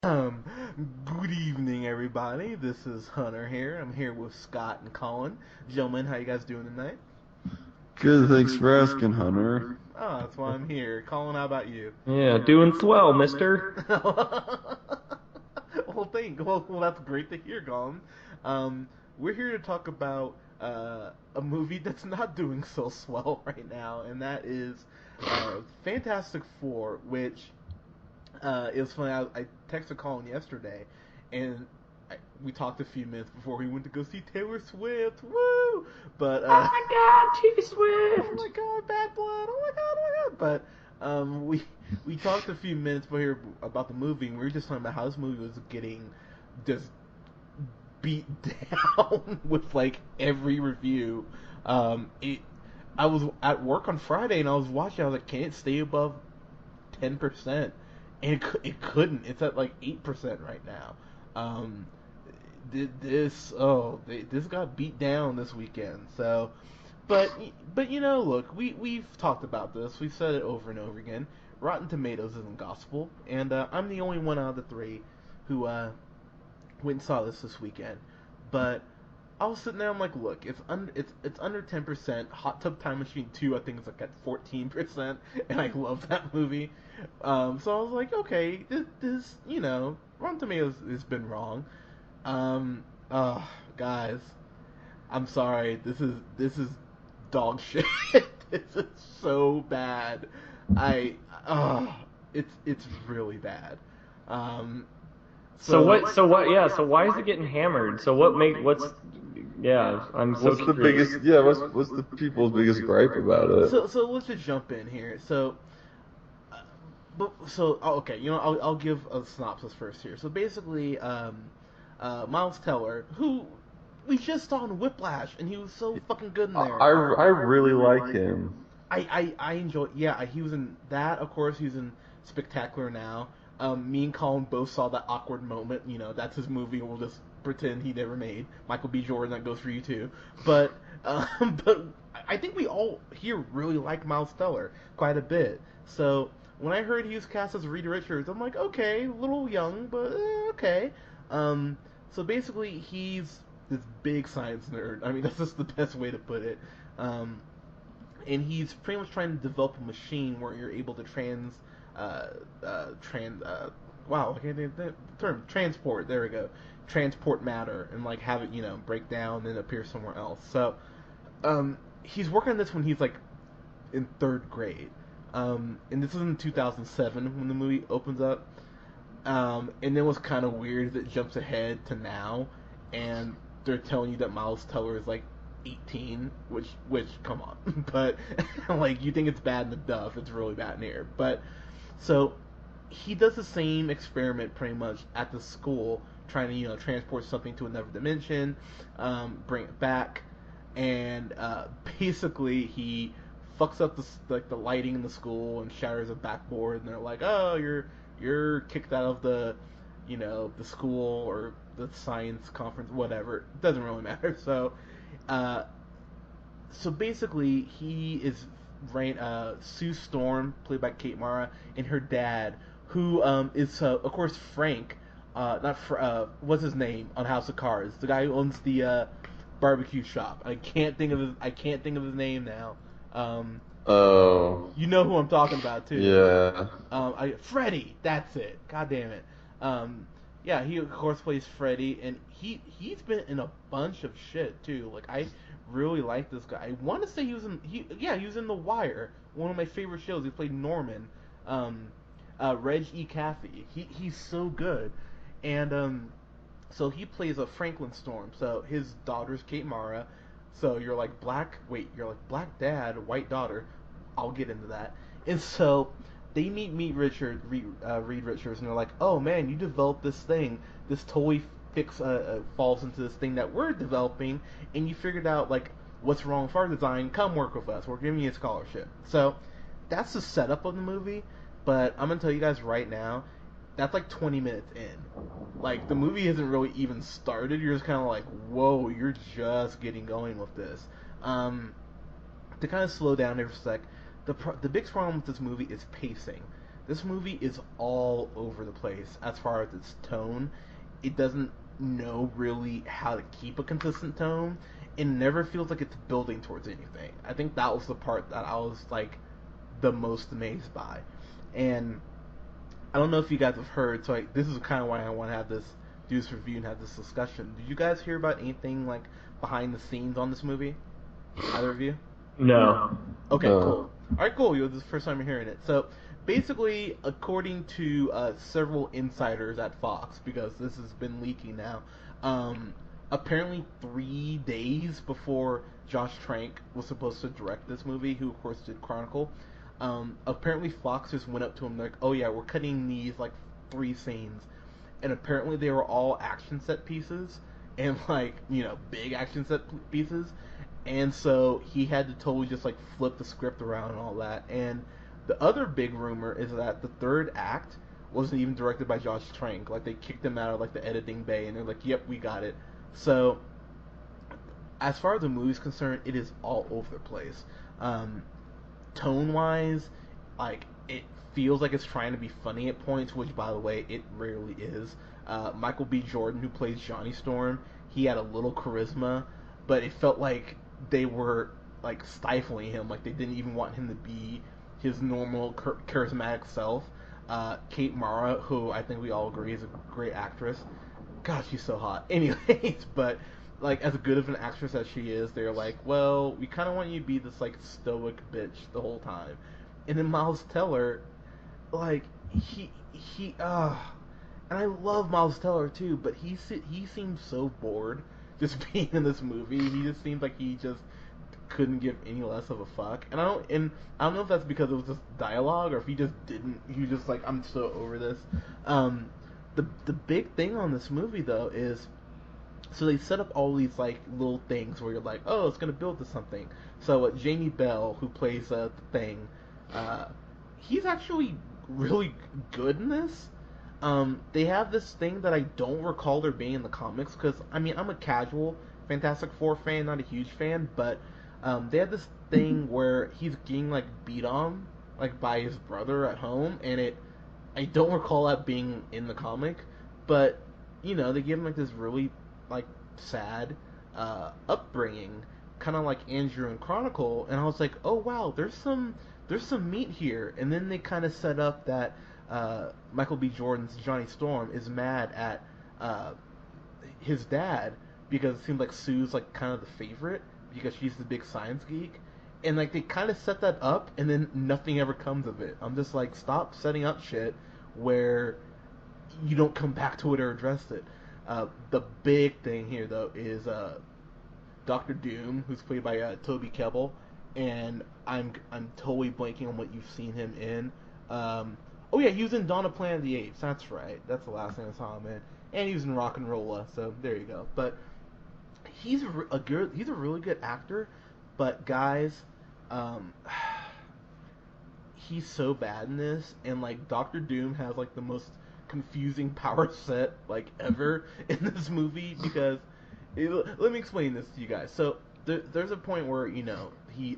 Um, Good evening, everybody. This is Hunter here. I'm here with Scott and Colin. Gentlemen, how you guys doing tonight? Good, thanks for asking, Hunter. Oh, that's why I'm here. Colin, how about you? Yeah, doing swell, mister. Well, that's great to hear, Colin. We're here to talk about a movie that's not doing so swell right now, and that is Fantastic Four, which it was funny. I texted Colin yesterday, and we talked a few minutes before we went to go see Taylor Swift. Woo! But Oh my God, T oh Swift. my god, bad blood! Oh my god, oh my god! But we talked a few minutes before about the movie, and we were just talking about how this movie was getting just beat down with like every review. It. I was at work on Friday, and I was watching. I was like, can it stay above 10%? And it couldn't. It's at like 8% right now. Um, this got beat down this weekend. So, but look, we've talked about this. We've said it over and over again. Rotten Tomatoes isn't gospel, and I'm the only one out of the three who went and saw this weekend. But I was sitting there. I'm like, look, it's under 10%. Hot Tub Time Machine 2, I think, is like at 14%, and I love that movie. So I was like, okay, this Rotten Tomatoes has been wrong. Um, oh, guys, I'm sorry. This is dog shit. This is so bad. I it's really bad. Um, So so what? So what? Yeah. So why is it getting hammered? So what make? What's? Yeah, I'm so What's the curious. biggest? Yeah, what's the people's biggest gripe about it? so let's just jump in here. Okay, I'll give a synopsis first here. So basically, Miles Teller, who we just saw in Whiplash, and he was so fucking good in there. I really like him. I enjoy. Yeah, he was in that. Of course, he's in Spectacular Now. Me and Colin both saw that awkward moment. That's his movie. We'll just pretend he never made. Michael B. Jordan, that goes for you too. But but I think we all here really like Miles Teller quite a bit. So when I heard he was cast as Reed Richards, I'm like, okay, a little young, but okay. Um, so basically, he's this big science nerd. I mean, that's just the best way to put it. Um, and he's pretty much trying to develop a machine where you're able to uh, trans, wow, I can't think of the term, transport. There we go, transport matter and like have it, break down and appear somewhere else. So, he's working on this when he's like in third grade. And this is in 2007 when the movie opens up. And then what's kind of weird is it jumps ahead to now, and they're telling you that Miles Teller is like 18, which come on, but like you think it's bad in the duff, it's really bad in here. But so he does the same experiment pretty much at the school, trying to transport something to another dimension, bring it back, and basically he fucks up the lighting in the school and shatters a backboard, and they're like, oh, you're kicked out of the the school or the science conference, whatever. It doesn't really matter. Uh, so basically, he is Sue Storm, played by Kate Mara, and her dad, who is of course Frank. Not what's his name on House of Cards? The guy who owns the barbecue shop. I can't think of his name now. Um, Oh, you know who I'm talking about too. yeah. Freddy, that's it. God damn it. Yeah, he of course plays Freddy, and he's been in a bunch of shit too. Like I really like this guy. I want to say he was in The Wire, one of my favorite shows. He played Norman, Reg E. Caffey. He's so good, and so he plays a Franklin Storm. So his daughter's Kate Mara. So you're like black dad, white daughter. I'll get into that. And so they meet Reed Richards, and they're like, "Oh man, you developed this thing. This totally falls into this thing that we're developing, and you figured out like what's wrong with our design. Come work with us. We're giving you a scholarship." So that's the setup of the movie. But I'm gonna tell you guys right now, that's like 20 minutes in. Like the movie hasn't really even started. You're just kind of like, "Whoa, you're just getting going with this." To kind of slow down there for a sec, the biggest problem with this movie is pacing. This movie is all over the place as far as its tone. It doesn't know really how to keep a consistent tone. It never feels like it's building towards anything. I think that was the part that I was like the most amazed by. And I don't know if you guys have heard, so this is kind of why I want to have this do this review and have this discussion. Did you guys hear about anything like behind the scenes on this movie? Either of you? No. Okay, No. cool. All right, cool. This is the first time you're hearing it. So, basically, according to several insiders at Fox, because this has been leaking now, apparently 3 days before Josh Trank was supposed to direct this movie, who of course did Chronicle, apparently Fox just went up to him like, "Oh yeah, we're cutting these like 3 scenes," and apparently they were all action set pieces and like big action set pieces. And so he had to totally just like flip the script around and all that. And the other big rumor is that the third act wasn't even directed by Josh Trank. Like they kicked him out of like the editing bay, and they're like, "Yep, we got it." So as far as the movie's concerned, it is all over the place. Tone wise, like it feels like it's trying to be funny at points, which by the way, it rarely is. Michael B. Jordan, who plays Johnny Storm, he had a little charisma, but it felt like they were like stifling him, like they didn't even want him to be his normal charismatic self. Kate Mara, who I think we all agree is a great actress. God, she's so hot. Anyways, but like as good of an actress as she is, they're like, well, we kind of want you to be this like stoic bitch the whole time. And then Miles Teller, like and I love Miles Teller too, but he seems so bored just being in this movie. He just seems like he just couldn't give any less of a fuck. And I don't know if that's because it was just dialogue or if he just didn't. He was just like, I'm so over this. The big thing on this movie though is, so they set up all these like little things where you're like, oh, it's gonna build to something. So Jamie Bell, who plays the Thing, he's actually really good in this. They have this thing that I don't recall there being in the comics, because I mean I'm a casual Fantastic Four fan, not a huge fan, but they have this thing where he's getting like beat on like by his brother at home, and I don't recall that being in the comic, but they give him like this really like sad upbringing, kind of like Andrew in Chronicle, and I was like, oh wow, there's some meat here. And then they kind of set up that Michael B. Jordan's Johnny Storm is mad at his dad because it seems like Sue's like kind of the favorite because she's the big science geek. And like they kind of set that up, and then nothing ever comes of it. I'm just like, stop setting up shit where you don't come back to it or address it. The big thing here though is Doctor Doom, who's played by Toby Kebbell, and I'm totally blanking on what you've seen him in. Oh yeah, he was in Dawn of Planet of the Apes. That's right. That's the last thing I saw him in. And he was in Rock and Rolla. So there you go. But he's he's a really good actor. But guys, he's so bad in this, and like Doctor Doom has like the most confusing power set like ever in this movie because let me explain this to you guys. So there's a point where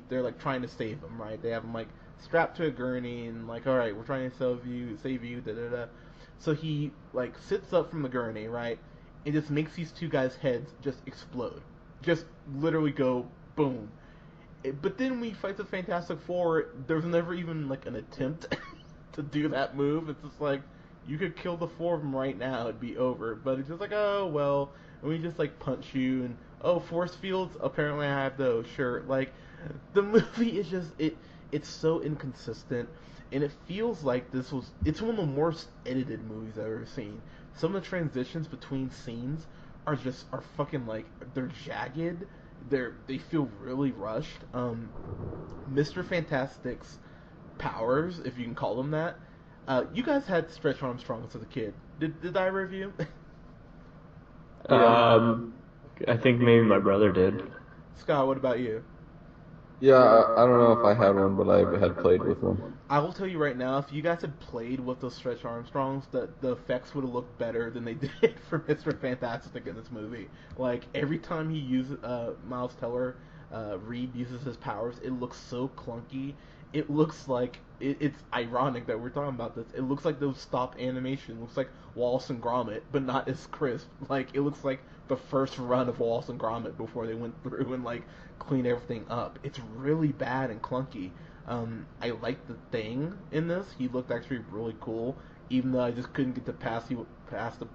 they're like trying to save him, right? They have him like strapped to a gurney and like, all right, we're trying to save you, da da da. So he like sits up from the gurney, right, and just makes these two guys' heads just explode, just literally go boom. But then when he fights the Fantastic Four, there's never even like an attempt to do that move. It's just like, you could kill the 4 of them right now, it'd be over. But it's just like, oh well, and we just like punch you, and oh, force fields, apparently I have those. Sure, like the movie is just it's so inconsistent, and it feels like it's one of the worst edited movies I've ever seen. Some of the transitions between scenes are fucking like, they're jagged. They feel really rushed. Mr. Fantastic's powers, if you can call them that. You guys had Stretch Armstrongs as a kid. Did I review? I think maybe my brother did. Scott, what about you? Yeah, I don't know if I had one, but I had played with one. I will tell you right now, if you guys had played with those Stretch Armstrongs, the effects would have looked better than they did for Mr. Fantastic in this movie. Like, every time he uses, Miles Teller, Reed uses his powers, it looks so clunky, it looks like it's ironic that we're talking about this. It looks like those stop animation. It looks like Wallace and Gromit, but not as crisp. Like it looks like the first run of Wallace and Gromit before they went through and like cleaned everything up. It's really bad and clunky. I like the Thing in this. He looked actually really cool, even though I just couldn't get past the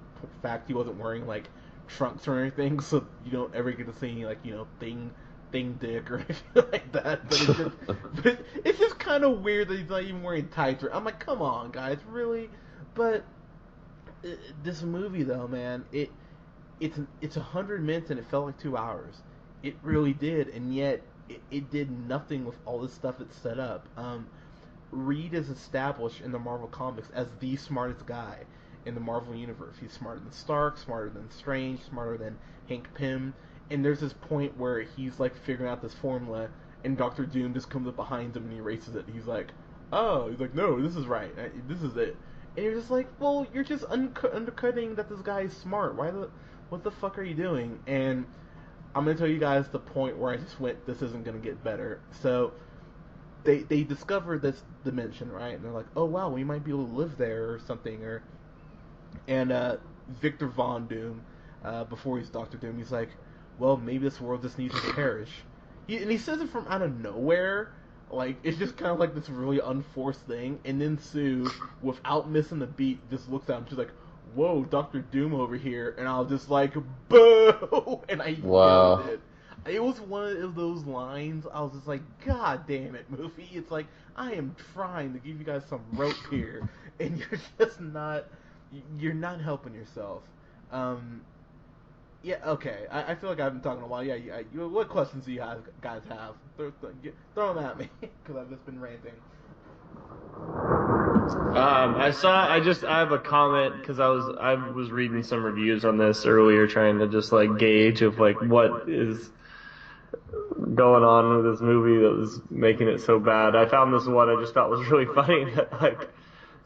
fact he wasn't wearing like trunks or anything, so you don't ever get to see any, like, you know, thing dick or anything like that. But it's just kind of weird that he's not even wearing tights. I'm like, come on, guys, really? But this movie, though, man, it's 100 minutes and it felt like 2 hours. It really did, and yet it did nothing with all this stuff it set up. Reed is established in the Marvel Comics as the smartest guy in the Marvel Universe. He's smarter than Stark, smarter than Strange, smarter than Hank Pym. And there's this point where he's like figuring out this formula, and Doctor Doom just comes up behind him and he erases it. He's like, "Oh," he's like, "No, this is right. This is it." And you're just like, "Well, you're just undercutting that this guy is smart. What the fuck are you doing?" And I'm gonna tell you guys the point where I just went, "This isn't gonna get better." So they discover this dimension, right? And they're like, "Oh wow, we might be able to live there or something." And Victor Von Doom, before he's Doctor Doom, he's like, "Well, maybe this world just needs to perish." And he says it from out of nowhere. Like, it's just kind of like this really unforced thing. And then Sue, without missing the beat, just looks at him. She's like, "Whoa, Doctor Doom over here." And I was just like, "Boo!" And I yelled it. It was one of those lines. I was just like, "God damn it, movie." It's like, I am trying to give you guys some rope here. And you're just not... You're not helping yourself. Yeah, okay. I feel like I've been talking a while. Yeah, what questions do you guys have? Throw them at me, because I've just been ranting. I have a comment because I was reading some reviews on this earlier, trying to just like gauge of like what is going on with this movie that was making it so bad. I found this one I just thought was really funny. That like,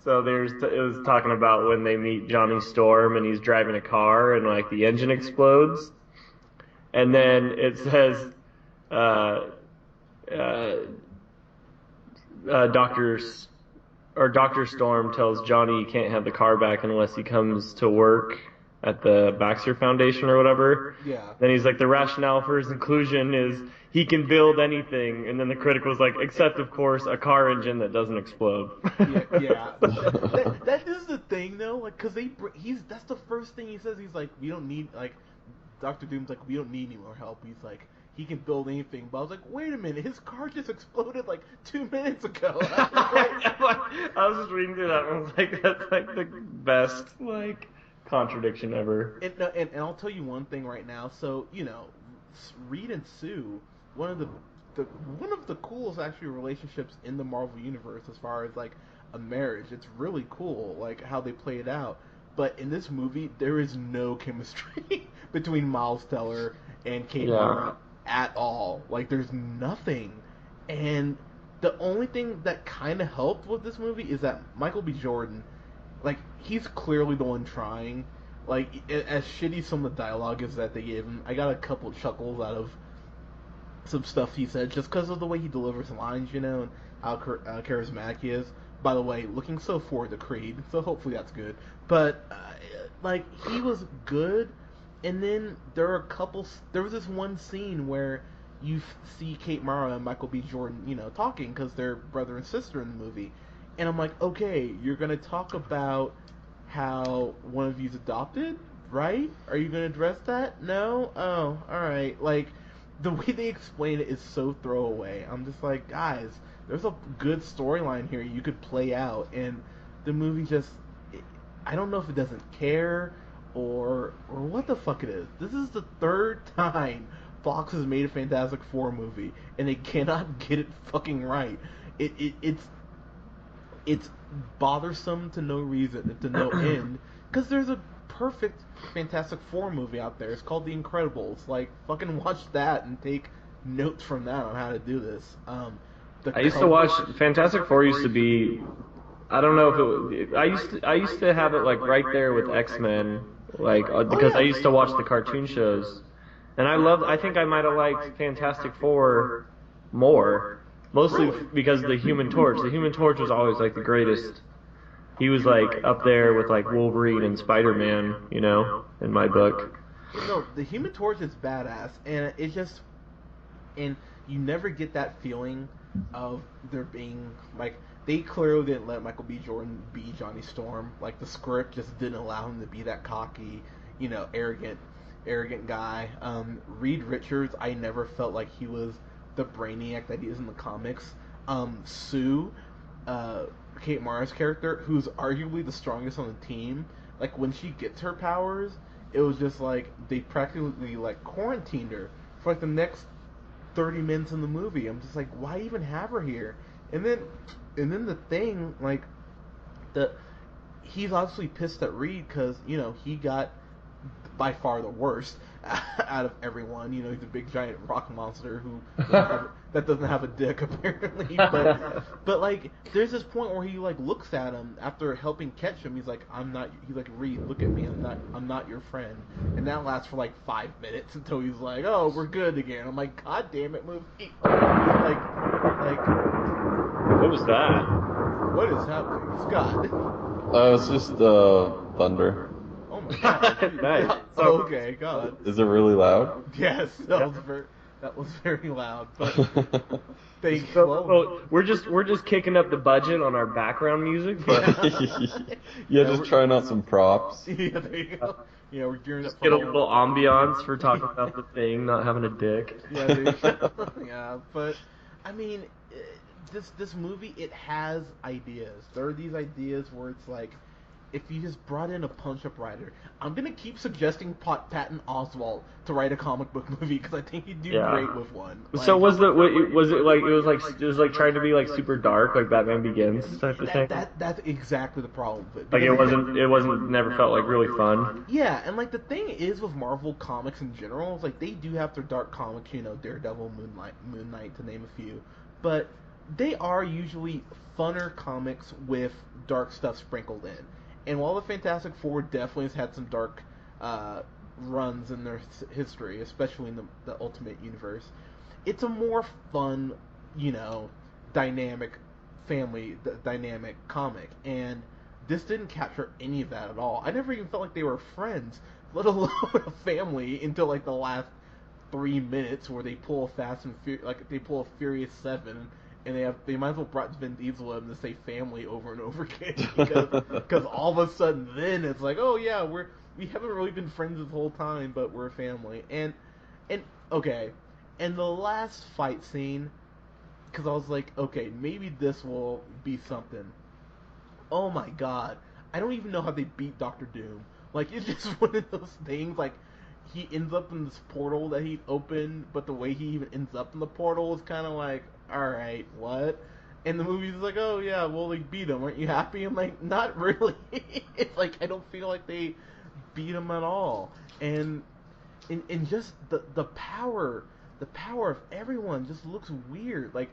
so it was talking about when they meet Johnny Storm and he's driving a car and like the engine explodes, and then it says, Dr. Storm tells Johnny he can't have the car back unless he comes to work at the Baxter Foundation or whatever. Yeah. Then he's like, the rationale for his inclusion is he can build anything. And then the critic was like, except of course a car engine that doesn't explode. Yeah. That is the thing though, like, cause that's the first thing he says. He's like, we don't need, like, Dr. Doom's like, we don't need any more help. He's like, he can build anything. But I was like, wait a minute, his car just exploded like 2 minutes ago. I was just reading through that and I was like, that's like the best, like, contradiction ever. And I'll tell you one thing right now. So, you know, Reed and Sue, one of the coolest actually relationships in the Marvel universe as far as like a marriage. It's really cool, like how they play it out. But in this movie, there is no chemistry between Miles Teller and Kate Mara at all. Like, there's nothing. And the only thing that kind of helped with this movie is that Michael B. Jordan, like, he's clearly the one trying. Like, as shitty some of the dialogue is that they gave him, I got a couple chuckles out of some stuff he said just because of the way he delivers lines, you know, and how charismatic he is. By the way, looking so forward to Creed, so hopefully that's good. But, like, he was good, and then there was this one scene where you see Kate Mara and Michael B. Jordan, you know, talking because they're brother and sister in the movie. And I'm like, okay, you're going to talk about how one of you's adopted, right? Are you going to address that? No? Oh, alright. Like, the way they explain it is so throwaway. I'm just like, guys, there's a good storyline here you could play out, and the movie just, I don't know if it doesn't care or what the fuck it is. This is the third time Fox has made a Fantastic Four movie, and they cannot get it fucking right. It's bothersome to no reason, to no end, because there's a perfect Fantastic Four movie out there. It's called The Incredibles. Like, fucking watch that and take notes from that on how to do this. I used to watch Fantastic Four. Used to be, I don't know if it. I used to have it like right there with X-Men, like because I used to watch the cartoon shows, and I think I might have liked Fantastic Four more. Mostly Really? because of the Human Torch. The Human Torch was always like the greatest. He was like up there with like Wolverine and Spider-Man, you know, in my book. No, the Human Torch is badass, and it just and you never get that feeling of there being like they clearly didn't let Michael B. Jordan be Johnny Storm. Like the script just didn't allow him to be that cocky, arrogant guy. Reed Richards, I never felt like he was the brainiac that he is in the comics. Sue, Kate Mara's character, who's arguably the strongest on the team, like when she gets her powers, it was just like they practically like quarantined her for like the next 30 minutes in the movie. I'm just like, why even have her here? And then the thing, like, the he's obviously pissed at Reed because he got by far the worst out of everyone. He's a big giant rock monster who that doesn't have a dick apparently. But like, there's this point where he like looks at him after helping catch him. He's like, I'm not. He's like, Reed, look at me. I'm not your friend. And that lasts for like 5 minutes until he's like, oh, we're good again. I'm like, God damn it, movie. Like, What was that? what is happening, Scott? It's just thunder. Oh my God. Nice. Oh, okay, God. Is it really loud? Yes, that was very loud. But thank Well, we're just kicking up the budget on our background music, but Yeah, just trying out some props. Yeah, there you go. Yeah, we're gearing up. get a little ambiance for talking about the Thing not having a dick. Yeah, there you go. Yeah, but I mean, this movie, it has ideas. There are these ideas where it's like, if you just brought in a punch-up writer, I'm gonna keep suggesting Patton Oswalt to write a comic book movie because I think he'd do great with one. So was it like trying to be like super dark, like Batman Begins type of thing? That's exactly the problem with it. Like it wasn't never felt like really fun. Yeah, and like the thing is with Marvel comics in general, is like they do have their dark comics, Daredevil, Moon Knight, to name a few, but they are usually funner comics with dark stuff sprinkled in. And while the Fantastic Four definitely has had some dark runs in their history, especially in the Ultimate Universe, it's a more fun, dynamic dynamic comic. And this didn't capture any of that at all. I never even felt like they were friends, let alone a family, until like the last 3 minutes where they pull they pull a Furious 7. And they might as well brought Vin Diesel in to say family over and over again because all of a sudden then it's like, oh yeah, we haven't really been friends this whole time, but we're a family. And okay, and the last fight scene, because I was like, okay, maybe this will be something. Oh my God, I don't even know how they beat Doctor Doom. Like, it's just one of those things. Like, he ends up in this portal that he opened, but the way he even ends up in the portal is kind of like, alright, what? And the movie's like, oh yeah, well, they beat him, aren't you happy? I'm like, not really. It's like, I don't feel like they beat him at all. And just the power of everyone just looks weird. Like,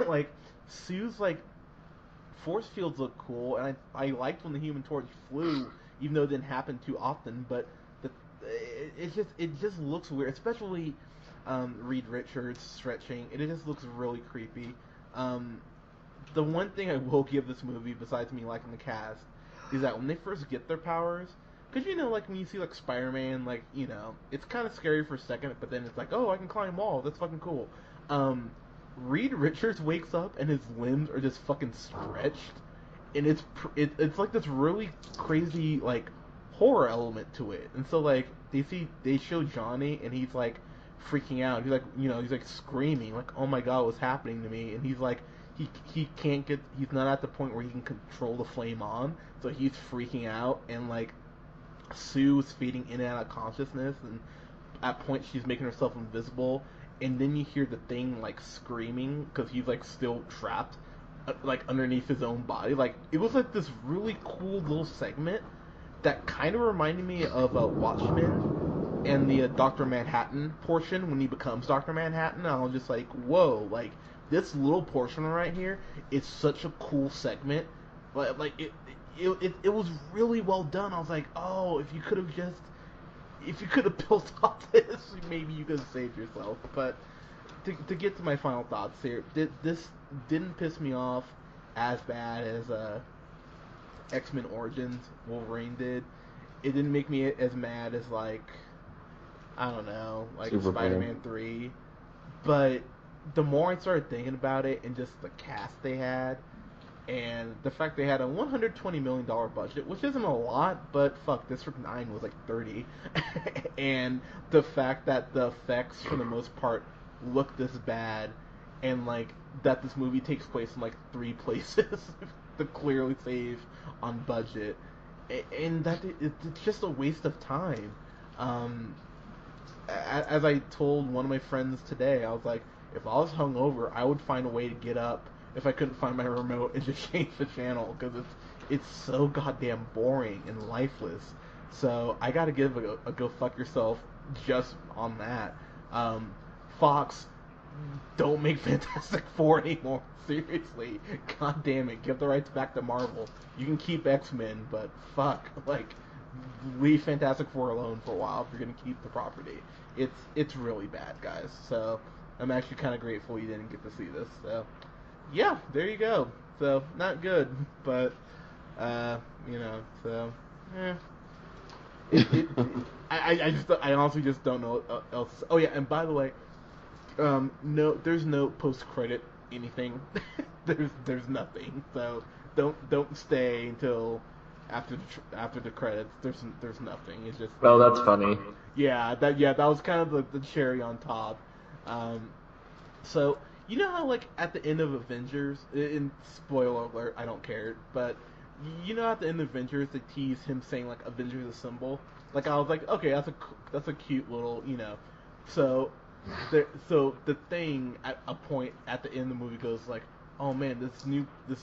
like, Sue's, like, force fields look cool, and I liked when the Human Torch flew, even though it didn't happen too often, but it just looks weird, especially Reed Richards stretching. It just looks really creepy. The one thing I will give this movie, besides me liking the cast, is that when they first get their powers, because like when you see like Spider-Man, like it's kind of scary for a second, but then it's like, oh, I can climb walls, that's fucking cool. Reed Richards wakes up and his limbs are just fucking stretched, and it's like this really crazy like horror element to it. And so like they show Johnny and he's like freaking out. He's like he's like screaming like, oh my God, what's happening to me? And he's like he's not at the point where he can control the flame on, so he's freaking out. And like Sue's fading in and out of consciousness, and at points she's making herself invisible. And then you hear the Thing like screaming because he's like still trapped like underneath his own body. Like, it was like this really cool little segment that kind of reminded me of Watchmen and the Dr. Manhattan portion when he becomes Dr. Manhattan. I was just like, whoa, like this little portion right here is such a cool segment. Like it was really well done. I was like, oh, if you could have built off this, maybe you could have saved yourself. But to get to my final thoughts here, this didn't piss me off as bad as X-Men Origins Wolverine did. It didn't make me as mad as like I don't know, like Superman. Spider-Man 3. But the more I started thinking about it and just the cast they had, and the fact they had a $120 million budget, which isn't a lot, but fuck, District 9 was like 30. And the fact that the effects, for the most part, look this bad, and like that this movie takes place in like 3 places to clearly save on budget, and that it's just a waste of time. As I told one of my friends today, I was like, if I was hungover, I would find a way to get up if I couldn't find my remote and just change the channel, because it's so goddamn boring and lifeless. So I gotta give a go fuck yourself just on that. Fox, don't make Fantastic Four anymore. Seriously, god damn it, give the rights back to Marvel. You can keep X-Men, but fuck, like, leave Fantastic Four alone for a while if you're gonna keep the property. It's really bad, guys. So I'm actually kind of grateful you didn't get to see this. So yeah, there you go. So not good, but so eh. I honestly just don't know what else. Oh yeah, and by the way, no, there's no post credit anything. there's nothing. So don't stay until after the credits. There's nothing. It's just. Oh, that's funny. Yeah, that was kind of the cherry on top. So you know how like at the end of Avengers, in spoiler alert, I don't care, but you know at the end of Avengers they tease him saying like Avengers Assemble. Like I was like, okay, that's a cute little, So the thing at a point at the end of the movie goes like, oh man, this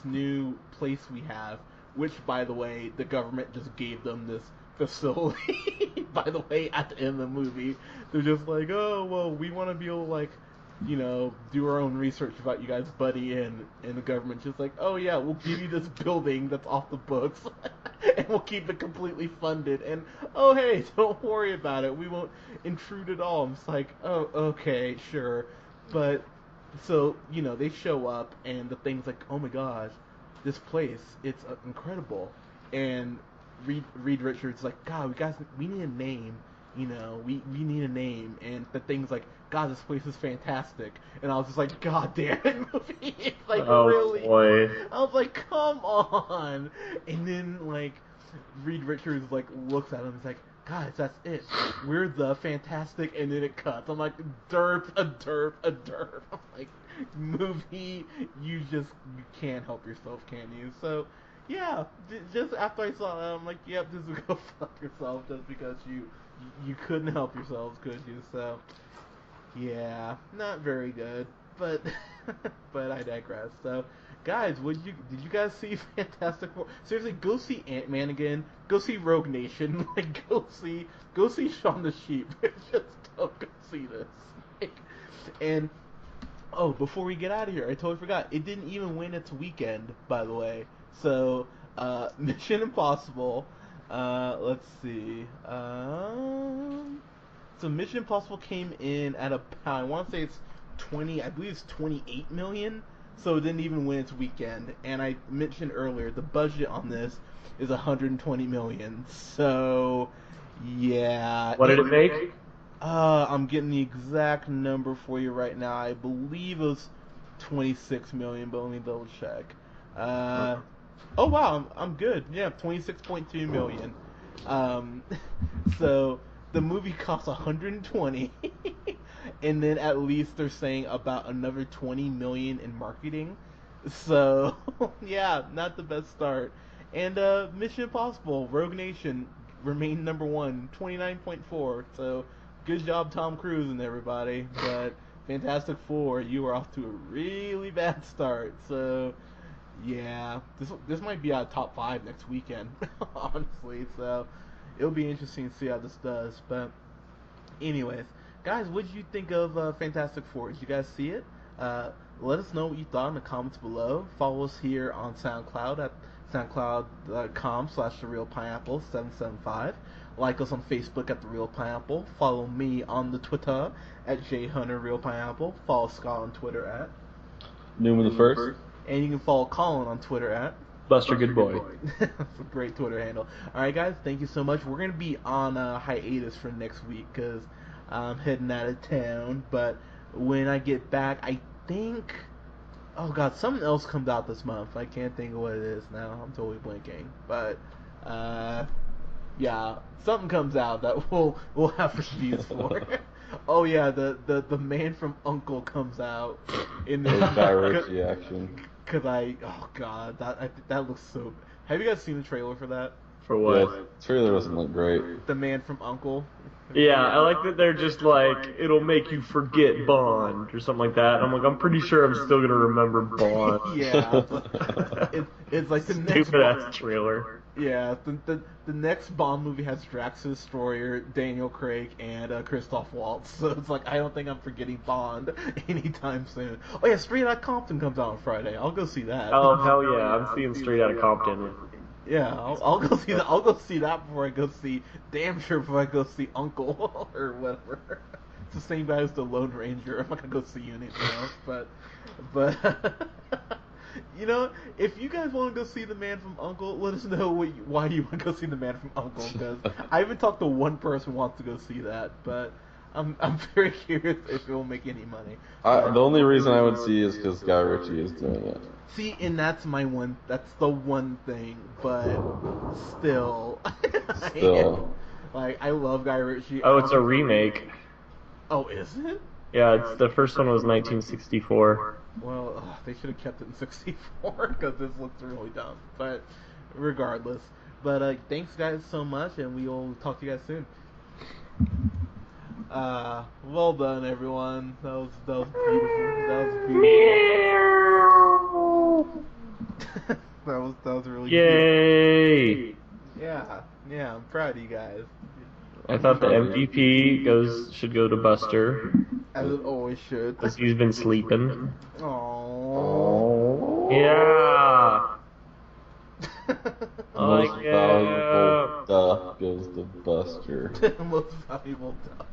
new place we have, which by the way the government just gave them this facility. By the way, at the end of the movie, they're just like, oh well, we want to be able to like, do our own research about you guys, buddy, and the government's just like, oh yeah, we'll give you this building that's off the books, and we'll keep it completely funded, and oh hey, don't worry about it, we won't intrude at all. I'm just like, oh okay, sure, but so they show up, and the thing's like, oh my gosh, this place, it's incredible, and Reed Richards like, God, we need a name. We need a name, and the thing's like, God, this place is fantastic, and I was just like, God damn it, movie, it's like, Oh, really? boy. I was like, come on, and then like Reed Richards like looks at him, and he's like, guys, that's it, we're the Fantastic, and then it cuts. I'm like, derp, a derp, a derp. I'm like, movie, you can't help yourself, can you? So. Yeah, just after I saw that, I'm like, yep, this is go fuck yourself just because you couldn't help yourselves, could you? So, yeah, not very good, but but I digress. So, guys, did you guys see Fantastic Four? Seriously, go see Ant-Man again. Go see Rogue Nation. Like, go see Shaun the Sheep. Just don't go see this. And oh, before we get out of here, I totally forgot. It didn't even win its weekend, by the way. So, Mission Impossible, let's see, so Mission Impossible came in at I want to say it's I believe it's 28 million, so it didn't even win its weekend, and I mentioned earlier, the budget on this is 120 million, so, yeah. What did it make? I'm getting the exact number for you right now. I believe it was 26 million, but let me double check. Oh wow, I'm good. Yeah, 26.2 million. So the movie costs 120, and then at least they're saying about another 20 million in marketing. So yeah, not the best start. And Mission Impossible: Rogue Nation remained number 1, 29.4. So good job, Tom Cruise and everybody. But Fantastic Four, you are off to a really bad start. So. Yeah, this might be our top 5 next weekend, honestly. So it'll be interesting to see how this does. But anyways, guys, what did you think of Fantastic Four? Did you guys see it? Let us know what you thought in the comments below. Follow us here on SoundCloud at soundcloud.com/therealpineapple775. Like us on Facebook at The Real Pineapple. Follow me on the Twitter at JHunterRealPineapple. Follow Scott on Twitter at Newman the First. And you can follow Colin on Twitter at Buster Good Boy. That's a great Twitter handle. Alright guys, thank you so much. We're going to be on hiatus for next week because I'm heading out of town. But when I get back, I think... Oh god, something else comes out this month. I can't think of what it is now. I'm totally blanking. But, yeah, something comes out that we'll have reviews for. Oh yeah, the Man from U.N.C.L.E. comes out in the Guy Ritchie action. Cause oh god, that looks so. Have you guys seen the trailer for that? For what? Yeah, the trailer doesn't look great. The Man from U.N.C.L.E. Yeah, I like that they're just like, it'll make you forget Bond or something like that. And I'm like, I'm pretty sure I'm still gonna remember Bond. Yeah, it's like the next Stupid Bond, ass trailer. yeah, the next Bond movie has Drax the Destroyer, Daniel Craig, and Christoph Waltz. So it's like I don't think I'm forgetting Bond anytime soon. Oh yeah, Straight Outta Compton comes out on Friday. I'll go see that. Oh hell yeah, I'm seeing Straight Outta Compton. Yeah, I'll go see that. I'll go see that before I go see. Damn sure before I go see Uncle or whatever. It's the same guy as the Lone Ranger. I'm not gonna go see anything else, but you know, if you guys want to go see the Man from U.N.C.L.E., let us know why you want to go see the Man from U.N.C.L.E. Because I haven't talked to one person who wants to go see that, but I'm very curious if it will make any money. The only reason I would see is because Guy Ritchie is doing it. See, and that's the one thing, but still. Like, I love Guy Ritchie. Oh, it's a remake. Oh, is it? Yeah, the first one was 1964. Well, they should have kept it in 64, because this looks really dumb. But, regardless. But, thanks guys so much, and we will talk to you guys soon. Well done, everyone. That was beautiful. that was really Yay! good. Yeah, I'm proud of you guys. I thought the MVP should go to Buster, As it always should. because he's been sleeping. Aww. Yeah! Most Like, valuable stuff goes to Buster. Most valuable stuff.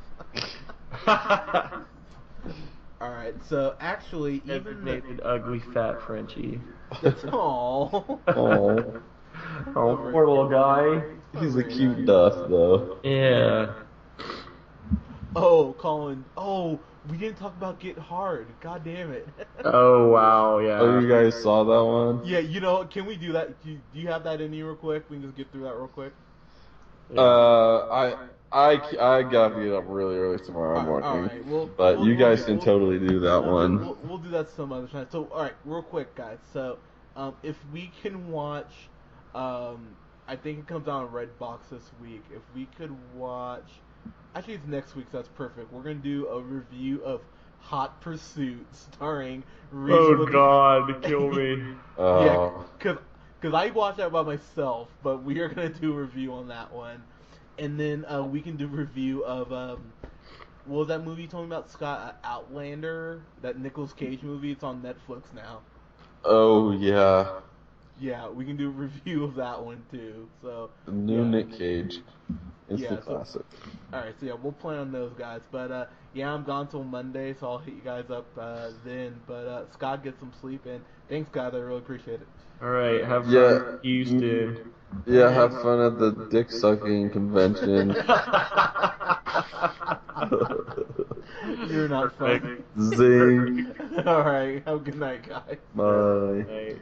Alright, so actually, even Designated ugly fat Frenchie. Aww. Oh, Oh, poor little guy. he's a cute Duff though. Yeah. Oh, Colin. Oh, we didn't talk about Get Hard. God damn it. Oh, wow, yeah. Oh, you guys saw that one? Yeah, you know, can we do that? Do you have that in you real quick? We can just get through that real quick. I gotta get up really early tomorrow morning. Alright, But you guys can totally do that one. We'll do that some other time. So, alright, real quick, guys. So, if we can watch, I think it comes out on Redbox this week. If we could watch, actually it's next week, so that's perfect. We're gonna do a review of Hot Pursuit starring Reese Oh, God, kill me. Yeah, because I watched that by myself, but we are gonna do a review on that one, and then we can do a review of what was that movie you told me about, Scott? Outlander, that Nicolas Cage movie. It's on Netflix now. Oh yeah. Yeah, we can do a review of that one too. So The new yeah. Nick Cage. It's Yeah, the so- classic. Alright, so yeah, we'll plan on those guys. But yeah, I'm gone till Monday, so I'll hit you guys up then. But Scott, get some sleep, and thanks guys, I really appreciate it. Alright, have Yeah. fun, Houston. Yeah, have fun at the dick sucking convention. You're not funny. Zing. Alright, have a good night, guys. Bye. Right.